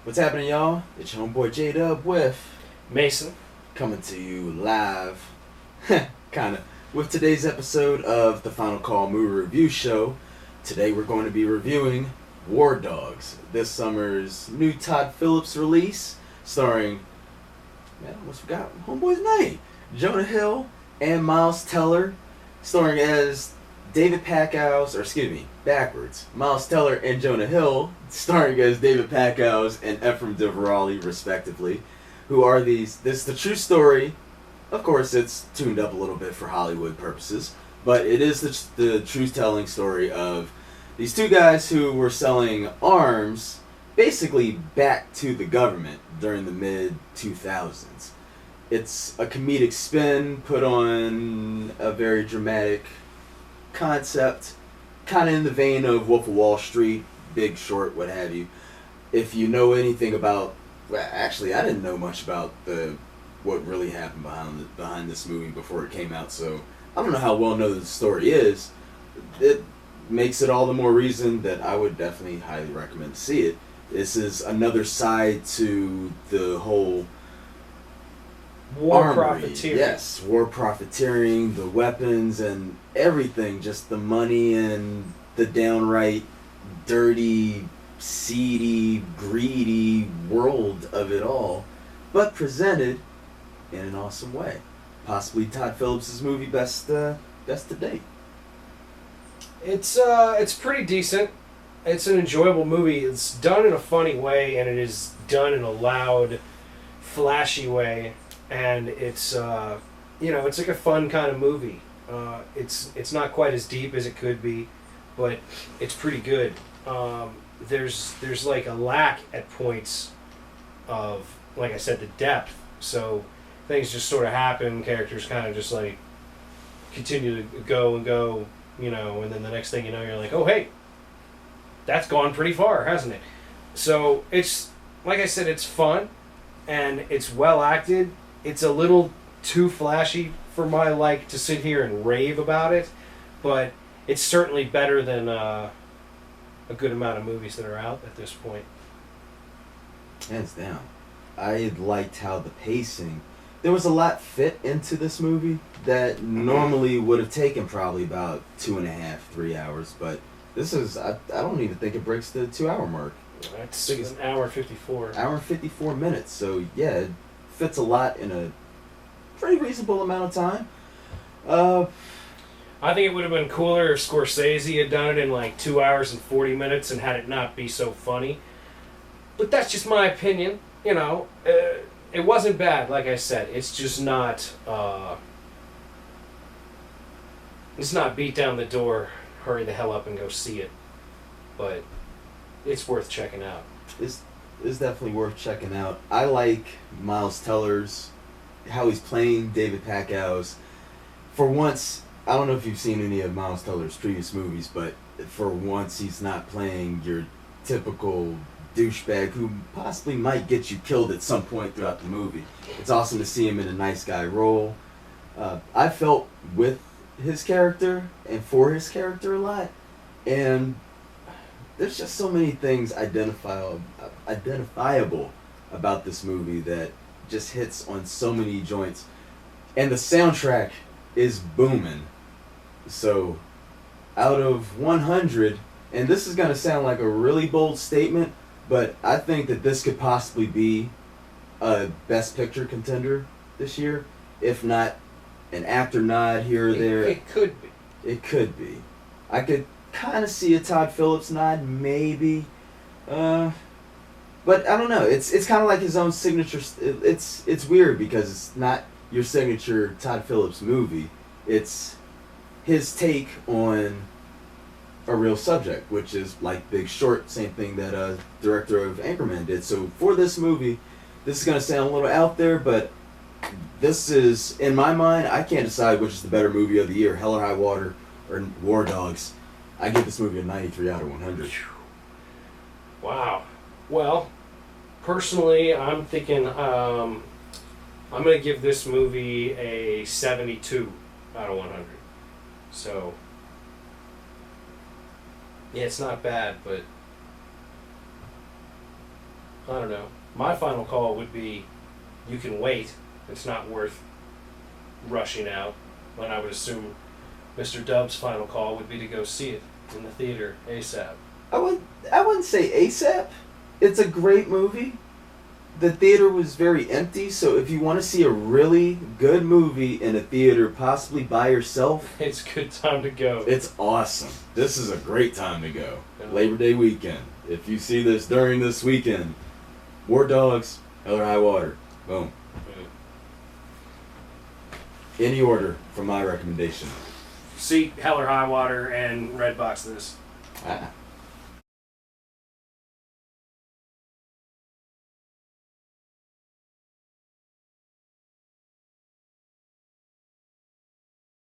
What's happening, y'all? It's your homeboy J-Dub with Mason. coming to you live, kind of, with today's episode of the Final Call Movie Review Show. Today we're going to be reviewing War Dogs, this summer's new Todd Phillips release, starring, man, I almost forgot homeboy's name, Jonah Hill and Miles Teller, starring as David Packows, or excuse me, backwards. Miles Teller and Jonah Hill, starring as David Packows and Ephraim DeVarelli, respectively, who are these. This is the true story. Of course, it's tuned up a little bit for Hollywood purposes, but it is the true-telling story of these two guys who were selling arms, basically back to the government during the mid-2000s. It's a comedic spin put on a very dramatic concept, kind of in the vein of Wolf of Wall Street, Big Short, what have you. If you know anything about, well, actually, I didn't know much about what really happened behind this movie before it came out, so I don't know how well known the story is. It makes it all the more reason that I would definitely highly recommend to see it. This is another side to the whole War armory. profiteering. Yes, war profiteering, the weapons and everything, just the money and the downright dirty, seedy, greedy world of it all, but presented in an awesome way. Possibly Todd Phillips' movie best to date. It's pretty decent. It's an enjoyable movie. It's done in a funny way, and it is done in a loud, flashy way. And it's it's like a fun kind of movie. It's not quite as deep as it could be, but it's pretty good. There's like a lack at points of, like I said, the depth. So things just sort of happen. Characters kind of just like continue to go and go, and then the next thing you know, you're like, oh hey, that's gone pretty far, hasn't it? So it's, like I said, it's fun and it's well acted. It's a little too flashy for my like to sit here and rave about it, but it's certainly better than a good amount of movies that are out at this point. Hands down. I liked how the pacing, there was a lot fit into this movie that normally would have taken probably about 2.5, 3 hours, but this is, I don't even think it breaks the 2 hour mark. That's an hour 54. Hour and 54 minutes, so yeah, it fits a lot in a pretty reasonable amount of time. I think it would have been cooler if Scorsese had done it in like 2 hours and 40 minutes and had it not be so funny. But that's just my opinion. It wasn't bad, like I said. It's just not, it's not beat down the door, hurry the hell up and go see it. But it's worth checking out. It's definitely worth checking out. I like Miles Teller's, how he's playing David Packows. For once, I don't know if you've seen any of Miles Teller's previous movies, but for once he's not playing your typical douchebag who possibly might get you killed at some point throughout the movie. It's awesome to see him in a nice guy role. I felt with his character and for his character a lot, and there's just so many things identifiable about this movie that just hits on so many joints. And the soundtrack is booming. So, out of 100, and this is going to sound like a really bold statement, but I think that this could possibly be a Best Picture contender this year, if not an actor nod here or there. It could be. It could be. I could kind of see a Todd Phillips nod, maybe. But I don't know. It's kind of like his own signature. It's weird because it's not your signature Todd Phillips movie. It's his take on a real subject, which is like Big Short, same thing that director of Anchorman did. So for this movie, this is going to sound a little out there, but this is, in my mind, I can't decide which is the better movie of the year, Hell or High Water or War Dogs. I give this movie a 93 out of 100. Wow. Well, personally, I'm thinking I'm going to give this movie a 72 out of 100. So, yeah, it's not bad, but I don't know. My final call would be, you can wait. It's not worth rushing out. And I would assume Mr. Dub's final call would be to go see it in the theater ASAP. I wouldn't say ASAP. It's a great movie. The theater was very empty, so if you want to see a really good movie in a theater, possibly by yourself, It's a good time to go. it's awesome. This is a great time to go. Labor Day weekend. If you see this during this weekend, War Dogs, Hell or High Water. Boom. Any order for my recommendation. See Hell or High Water and Redbox this. Ah.